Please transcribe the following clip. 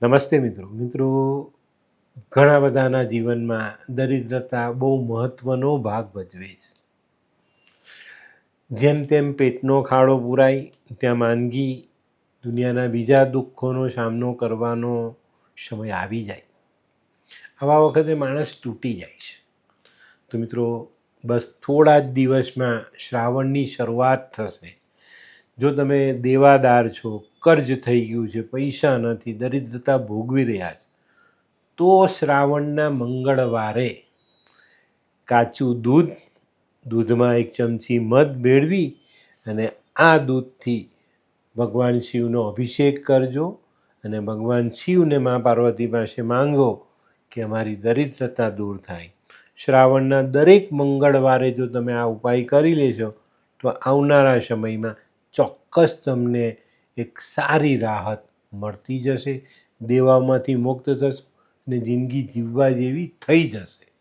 નમસ્તે મિત્રો ઘણા બધાના જીવનમાં દરિદ્રતા બહુ મહત્ત્વનો ભાગ ભજવે છે. જેમ તેમ પેટનો ખાડો પૂરાય ત્યાં માંદગી દુનિયાના બીજા દુઃખોનો સામનો કરવાનો સમય આવી જાય. આવા વખતે માણસ તૂટી જાય છે. તો મિત્રો, બસ થોડા જ દિવસમાં શ્રાવણની શરૂઆત થશે. જો તમે દેવાદાર છો, કર્જ થઈ ગયું છે, પૈસા નથી, દરિદ્રતા ભોગવી રહ્યા છો, તો શ્રાવણના મંગળવારે કાચું દૂધમાં એક ચમચી મધ ભેળવી અને આ દૂધથી ભગવાન શિવનો અભિષેક કરજો અને ભગવાન શિવને મા પાર્વતી પાસે માંગો કે અમારી દરિદ્રતા દૂર થાય. શ્રાવણના દરેક મંગળવારે જો તમે આ ઉપાય કરી લેશો તો આવનારા સમયમાં ચોક્કસ તમને એક સારી રાહત મળતી જશે, દેવામાંથી મુક્ત થશો અને જિંદગી જીવવા જેવી થઈ જશે.